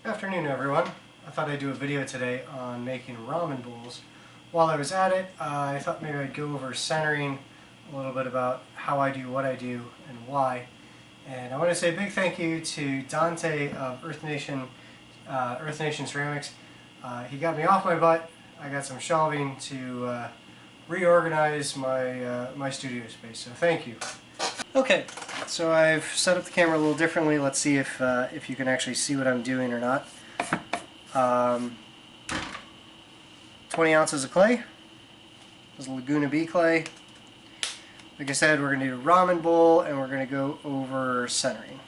Good afternoon, everyone. I thought I'd do a video today on making ramen bowls. While I was at it, I thought maybe I'd go over centering, a little bit about how I do what I do and why. And I want to say a big thank you to Dante of Earth Nation Ceramics. He got me off my butt. I got some shelving to reorganize my studio space, so thank you. Okay, so I've set up the camera a little differently. Let's see if you can actually see what I'm doing or not. 20 ounces of clay. This is Laguna B clay. Like I said, we're going to do a ramen bowl and we're going to go over centering.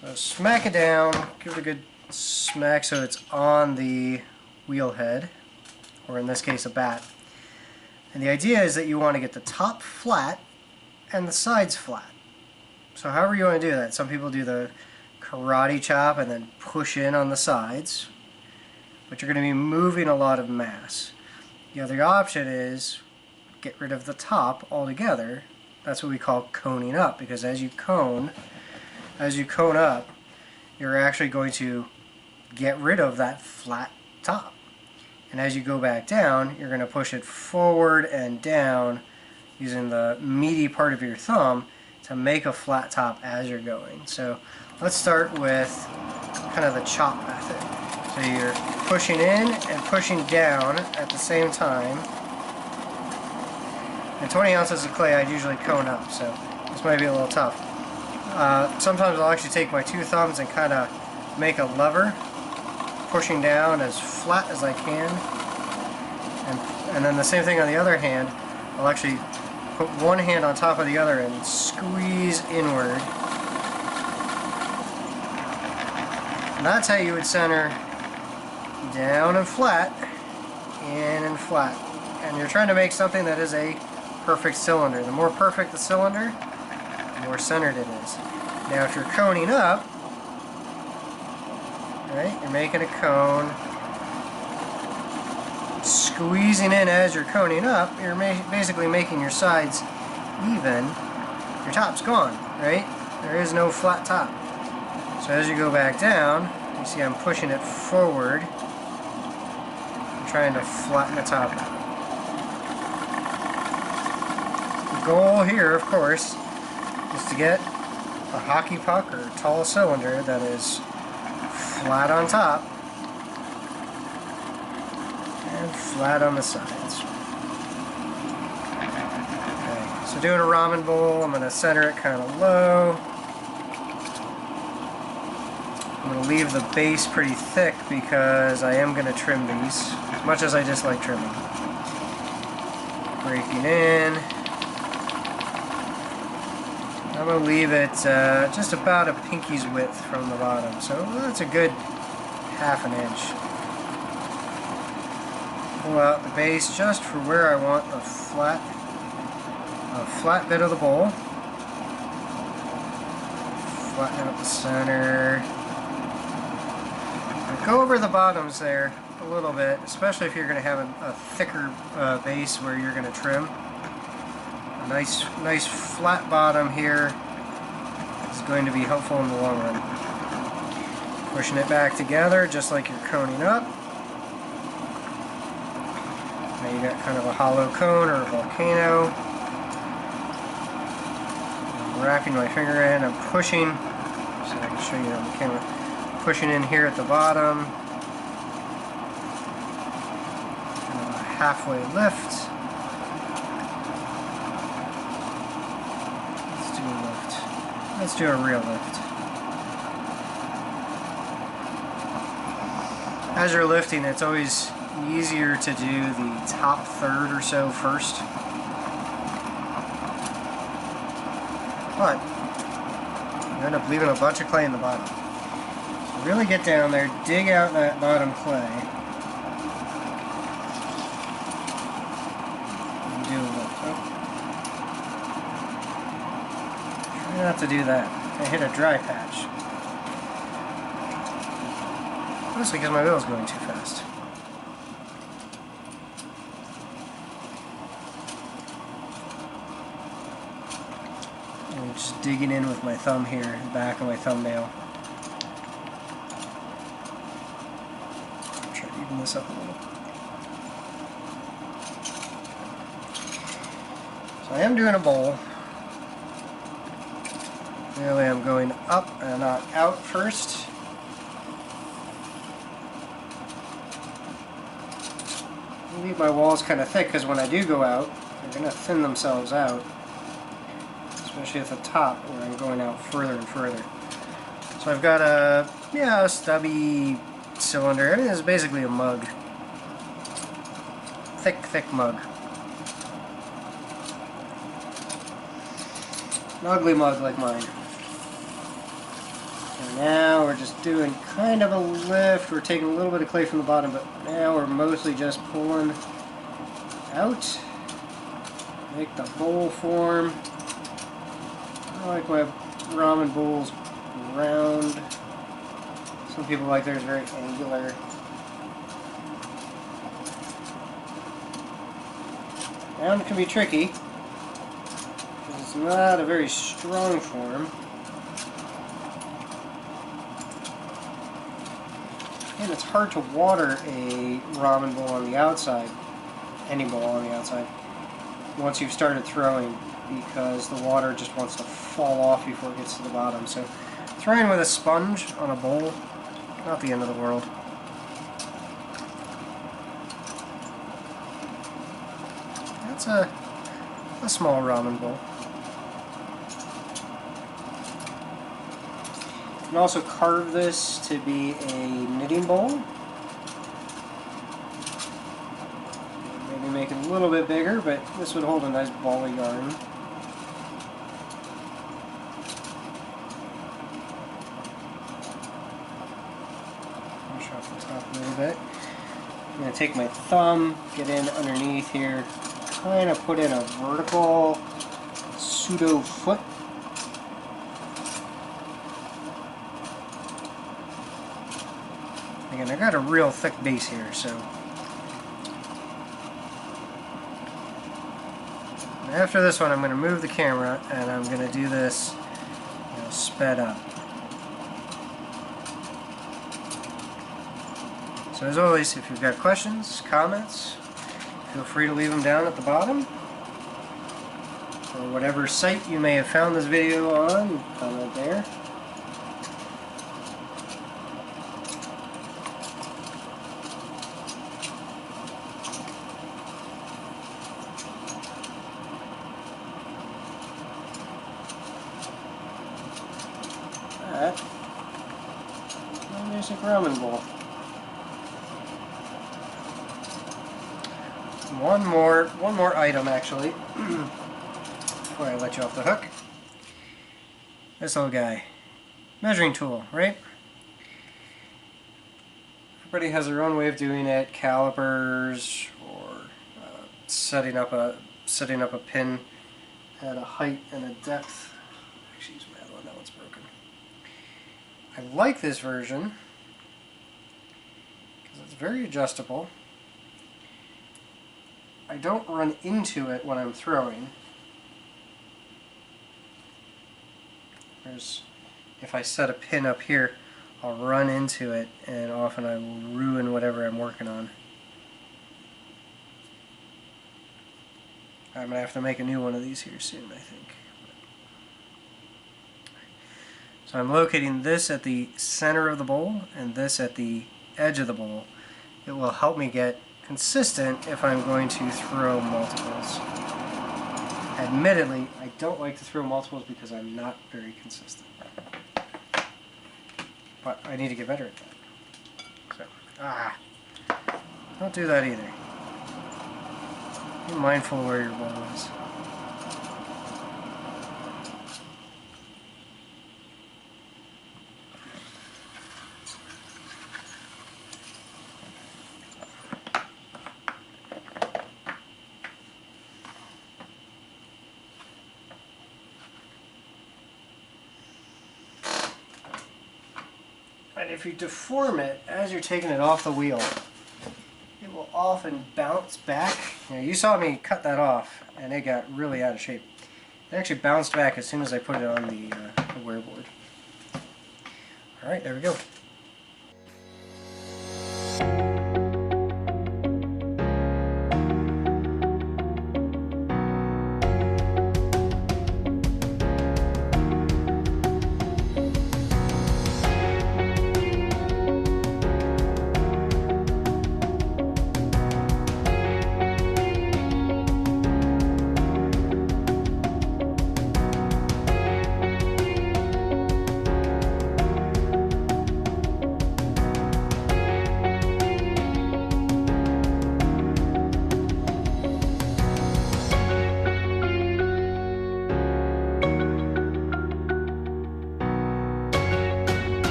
So smack it down, give it a good smack so it's on the wheel head, or in this case a bat. And the idea is that you want to get the top flat and the sides flat. So however you want to do that. Some people do the karate chop and then push in on the sides, but you're going to be moving a lot of mass. The other option is get rid of the top altogether. That's what we call coning up, because as you cone up, you're actually going to get rid of that flat top. And as you go back down, you're going to push it forward and down using the meaty part of your thumb to make a flat top as you're going. So let's start with kind of the chop method. So you're pushing in and pushing down at the same time. And 20 ounces of clay I'd usually cone up, so this might be a little tough. Sometimes I'll actually take my two thumbs and kind of make a lever, pushing down as flat as I can, and then the same thing on the other hand. I'll actually put one hand on top of the other and squeeze inward. And that's how you would center down and flat, in and flat. And you're trying to make something that is a perfect cylinder. The more perfect the cylinder, the more centered it is. Now if you're coning up, right, you're making a cone, squeezing in as you're coning up, you're basically making your sides even, your top's gone, right? There is no flat top. So as you go back down, you see I'm pushing it forward, I'm trying to flatten the top out. The goal here, of course, is to get a hockey puck or tall cylinder that is flat on top and flat on the sides. Okay, so doing a ramen bowl, I'm going to center it kind of low. I'm going to leave the base pretty thick because I am going to trim these, as much as I dislike trimming. Breaking in. I'm going to leave it just about a pinky's width from the bottom, so that's a good ½ inch. Pull out the base just for where I want a flat bit of the bowl. Flatten out the center. And go over the bottoms there a little bit, especially if you're going to have a thicker base where you're going to trim. Nice flat bottom here is going to be helpful in the long run. Pushing it back together just like you're coning up. Now you got kind of a hollow cone or a volcano. I'm wrapping my finger in, I'm pushing, so I can show you on the camera, pushing in here at the bottom. Kind of a halfway lift. Let's do a real lift. As you're lifting, it's always easier to do the top third or so first. But you end up leaving a bunch of clay in the bottom. So really get down there, dig out that bottom clay, and do a lift. Try not to do that. I hit a dry patch. Mostly because my wheel's going too fast. I'm just digging in with my thumb here, the back of my thumbnail. Try to even this up a little. So I am doing a bowl. Really, I'm going up and not out first. I leave my walls kind of thick because when I do go out, they're going to thin themselves out. Especially at the top where I'm going out further and further. So I've got a stubby cylinder. I mean, it's basically a mug. Thick mug. An ugly mug like mine. And now we're just doing kind of a lift. We're taking a little bit of clay from the bottom, but now we're mostly just pulling out. Make the bowl form. I like my ramen bowls round. Some people like theirs very angular. Round can be tricky because it's not a very strong form. And it's hard to water a ramen bowl on the outside, any bowl on the outside, once you've started throwing, because the water just wants to fall off before it gets to the bottom. So throwing with a sponge on a bowl, not the end of the world. That's a small ramen bowl. You can also carve this to be a knitting bowl. Maybe make it a little bit bigger, but this would hold a nice ball of yarn. Push off the top a little bit. I'm going to take my thumb, get in underneath here, kind of put in a vertical pseudo foot. Again, I got a real thick base here, so after this one I'm going to move the camera and I'm going to do this, sped up. So as always, if you've got questions, comments, feel free to leave them down at the bottom. Or whatever site you may have found this video on, comment there. My basic ramen bowl. One more item actually, before I let you off the hook. This little guy. Measuring tool, right? Everybody has their own way of doing it. Calipers, or setting up a pin at a height and a depth. Actually, use my other one. That one's broken. I like this version because it's very adjustable. I don't run into it when I'm throwing. Whereas if I set a pin up here, I'll run into it and often I will ruin whatever I'm working on. I'm going to have to make a new one of these here soon, I think. So I'm locating this at the center of the bowl and this at the edge of the bowl. It will help me get consistent if I'm going to throw multiples. Admittedly, I don't like to throw multiples because I'm not very consistent. But I need to get better at that. So, don't do that either. Be mindful where your bowl is. And if you deform it as you're taking it off the wheel, it will often bounce back. You saw me cut that off and it got really out of shape. It actually bounced back as soon as I put it on the wear board. Alright, there we go.